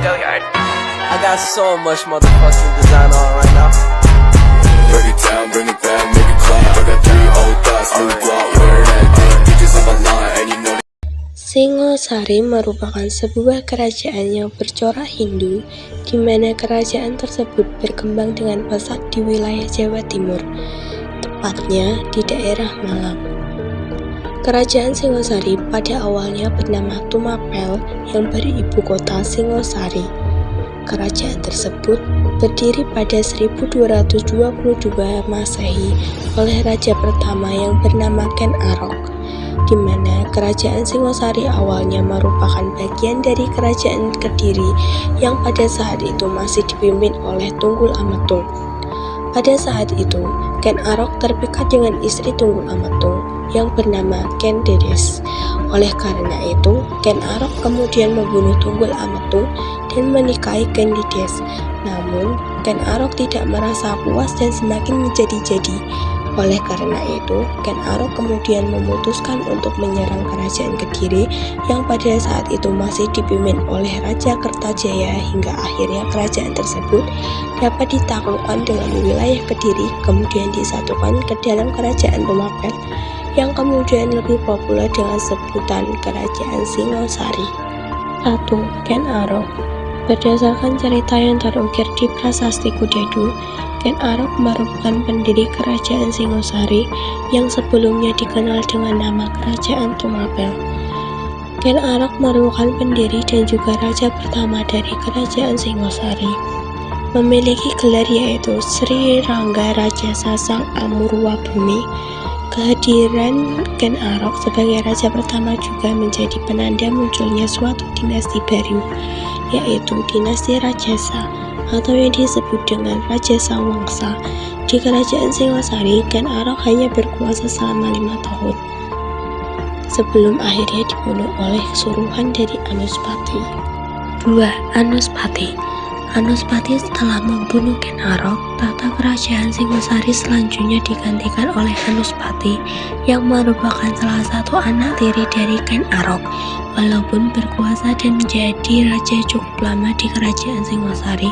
I got so much motherfucking design on right now. Break it down, bring it back, make it clap. I got 3 old thoughts, new guap, wear that dick. Bitches on my line, and you know. Singosari merupakan sebuah kerajaan yang bercorak Hindu, di mana kerajaan tersebut berkembang dengan pesat di wilayah Jawa Timur, tepatnya di daerah Malang. Kerajaan Singosari pada awalnya bernama Tumapel yang beribu kota Singosari. Kerajaan tersebut berdiri pada 1222 Masehi oleh raja pertama yang bernama Ken Arok, di mana kerajaan Singosari awalnya merupakan bagian dari kerajaan Kediri yang pada saat itu masih dipimpin oleh Tunggul Ametung. Pada saat itu, Ken Arok terpikat dengan istri Tunggul Ametung yang bernama Ken Dedes. Oleh karena itu, Ken Arok kemudian membunuh Tunggul Ametung dan menikahi Ken Dedes. Namun, Ken Arok tidak merasa puas dan semakin menjadi-jadi. Oleh karena itu, Ken Arok kemudian memutuskan untuk menyerang kerajaan Kediri yang pada saat itu masih dipimpin oleh Raja Kertajaya, hingga akhirnya kerajaan tersebut dapat ditaklukkan dengan wilayah Kediri kemudian disatukan ke dalam kerajaan Tumapel yang kemudian lebih populer dengan sebutan kerajaan Singosari. 1. Ken Arok. Berdasarkan cerita yang terukir di Prasasti Kudedu, Ken Arok merupakan pendiri kerajaan Singosari yang sebelumnya dikenal dengan nama kerajaan Tumapel. Ken Arok merupakan pendiri dan juga raja pertama dari kerajaan Singosari. Memiliki gelar yaitu Sri Rangga Rajasa Sang Amurwa Bumi. Kehadiran Ken Arok sebagai raja pertama juga menjadi penanda munculnya suatu dinasti baru, yaitu dinasti Rajasa atau yang disebut dengan Rajasa Wangsa. Di kerajaan Singosari, Ken Arok hanya berkuasa selama 5 tahun sebelum akhirnya dibunuh oleh suruhan dari Anuspati. 2. Anuspati. Anuspati setelah membunuh Ken Arok, tahta kerajaan Singosari selanjutnya digantikan oleh Anuspati yang merupakan salah satu anak tiri dari Ken Arok. Walaupun berkuasa dan menjadi raja cukup lama di kerajaan Singosari,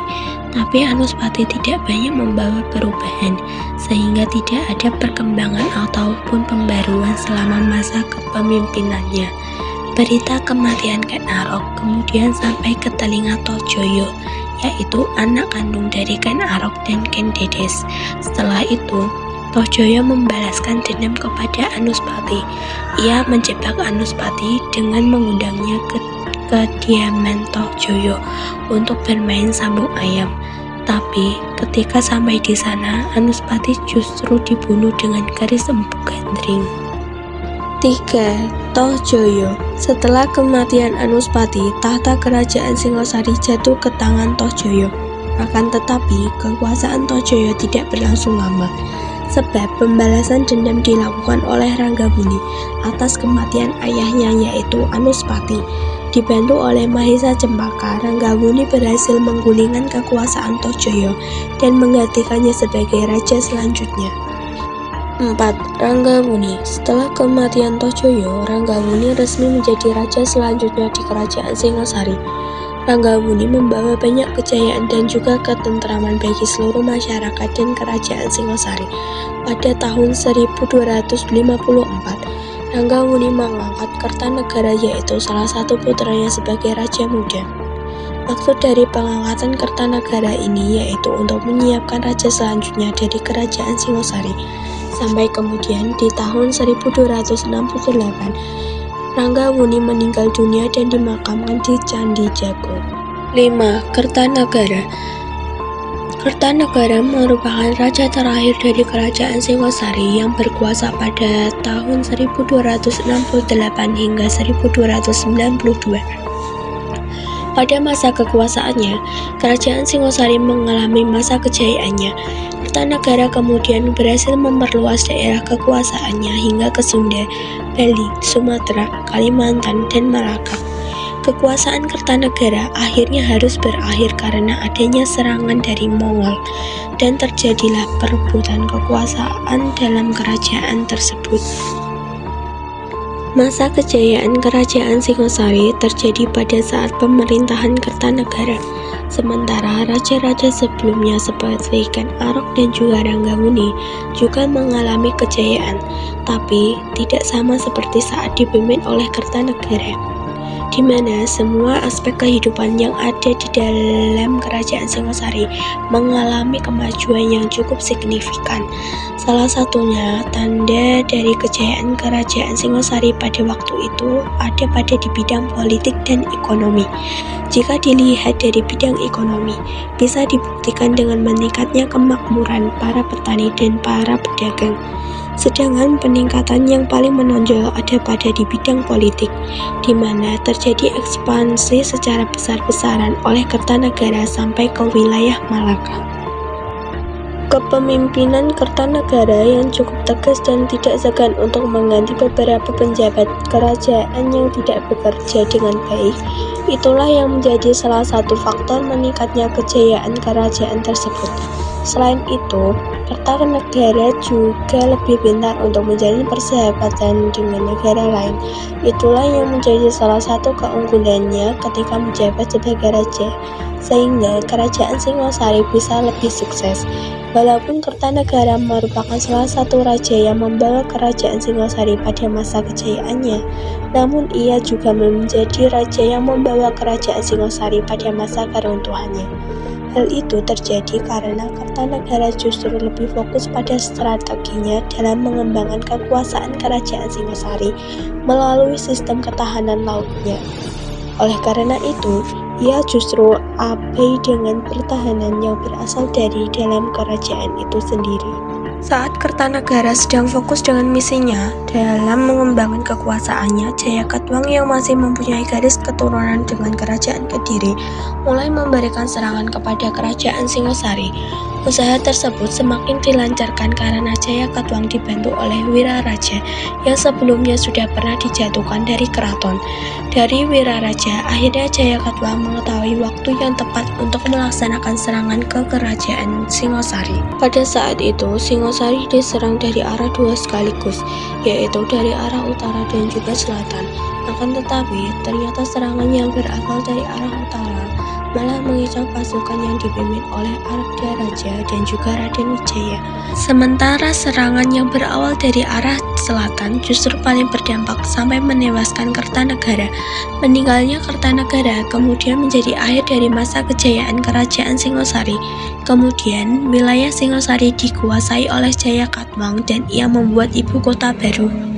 tapi Anuspati tidak banyak membawa perubahan, sehingga tidak ada perkembangan ataupun pembaruan selama masa kepemimpinannya. Berita kematian Ken Arok kemudian sampai ke telinga Tohjoyo, yaitu anak kandung dari Ken Arok dan Ken Dedes. Setelah itu, Tohjoyo membalaskan dendam kepada Anuspati. Ia menjebak Anuspati dengan mengundangnya ke kediaman Tohjoyo untuk bermain sambung ayam. Tapi ketika sampai di sana, Anuspati justru dibunuh dengan garis empuk gandring. 3. Tohjoyo. Setelah kematian Anuspati, tahta kerajaan Singosari jatuh ke tangan Tohjoyo. Akan tetapi, kekuasaan Tohjoyo tidak berlangsung lama, sebab pembalasan dendam dilakukan oleh Ranggabuni atas kematian ayahnya yaitu Anuspati. Dibantu oleh Mahisa Cempaka, Ranggabuni berhasil menggulingkan kekuasaan Tohjoyo dan menggantikannya sebagai raja selanjutnya. 4. Ranggabuni. Setelah kematian Tohjoyo, Ranggabuni resmi menjadi raja selanjutnya di kerajaan Singosari. Ranggabuni membawa banyak kejayaan dan juga ketentraman bagi seluruh masyarakat dan kerajaan Singosari. Pada tahun 1254, Ranggabuni mengangkat Kertanegara yaitu salah satu putranya sebagai raja muda. Maksud dari pengangkatan Kertanegara ini yaitu untuk menyiapkan raja selanjutnya dari kerajaan Singosari. Sampai kemudian di tahun 1268, Ranggabuni meninggal dunia dan dimakamkan di Candi Jago. 5. Kertanegara. Kertanegara merupakan raja terakhir dari kerajaan Singosari yang berkuasa pada tahun 1268 hingga 1292. Pada masa kekuasaannya, kerajaan Singosari mengalami masa kejayaannya. Kertanegara kemudian berhasil memperluas daerah kekuasaannya hingga ke Sunda, Bali, Sumatera, Kalimantan, dan Malaka. Kekuasaan Kertanegara akhirnya harus berakhir karena adanya serangan dari Mongol, dan terjadilah perebutan kekuasaan dalam kerajaan tersebut. Masa kejayaan Kerajaan Singosari terjadi pada saat pemerintahan Kertanegara. Sementara raja-raja sebelumnya seperti Ken Arok dan juga Ranggabuni juga mengalami kejayaan, tapi tidak sama seperti saat dipimpin oleh Kertanegara, di mana semua aspek kehidupan yang ada di dalam Kerajaan Singosari mengalami kemajuan yang cukup signifikan. Salah satunya tanda dari kejayaan Kerajaan Singosari pada waktu itu ada pada di bidang politik dan ekonomi. Jika dilihat dari bidang ekonomi, bisa dibuktikan dengan meningkatnya kemakmuran para petani dan para pedagang. Sedangkan peningkatan yang paling menonjol ada pada di bidang politik, di mana terjadi ekspansi secara besar-besaran oleh Kertanegara sampai ke wilayah Malaka. Kepemimpinan Kertanegara yang cukup tegas dan tidak segan untuk mengganti beberapa penjabat kerajaan yang tidak bekerja dengan baik, itulah yang menjadi salah satu faktor meningkatnya kejayaan kerajaan tersebut. Selain itu, Kertanegara juga lebih pintar untuk menjalin persahabatan dengan negara lain. Itulah yang menjadi salah satu keunggulannya ketika menjabat sebagai raja, sehingga Kerajaan Singosari bisa lebih sukses. Walaupun Kertanegara merupakan salah satu raja yang membawa Kerajaan Singosari pada masa kejayaannya, namun ia juga menjadi raja yang membawa Kerajaan Singosari pada masa keruntuhannya. Hal itu terjadi karena Kertanegara justru lebih fokus pada strateginya dalam mengembangkan kekuasaan Kerajaan Singosari melalui sistem ketahanan lautnya. Oleh karena itu, ia justru abai dengan pertahanan yang berasal dari dalam kerajaan itu sendiri. Saat Kertanegara sedang fokus dengan misinya dalam mengembangkan kekuasaannya, Jayakatwang yang masih mempunyai garis keturunan dengan Kerajaan Kediri mulai memberikan serangan kepada Kerajaan Singosari. Usaha tersebut semakin dilancarkan karena Jayakatwang dibantu oleh Wiraraja yang sebelumnya sudah pernah dijatuhkan dari keraton. Dari Wiraraja, akhirnya Jayakatwang mengetahui waktu yang tepat untuk melaksanakan serangan ke Kerajaan Singosari. Pada saat itu, Singosari diserang dari arah dua sekaligus, yaitu dari arah utara dan juga selatan. Akan tetapi, ternyata serangan yang berasal dari arah utara malah mengincar pasukan yang dipimpin oleh Arda Raja dan juga Raden Wijaya. Sementara serangan yang berawal dari arah selatan justru paling berdampak sampai menewaskan Kertanegara. Meninggalnya Kertanegara kemudian menjadi akhir dari masa kejayaan Kerajaan Singosari. Kemudian wilayah Singosari dikuasai oleh Jayakatwang dan ia membuat ibu kota baru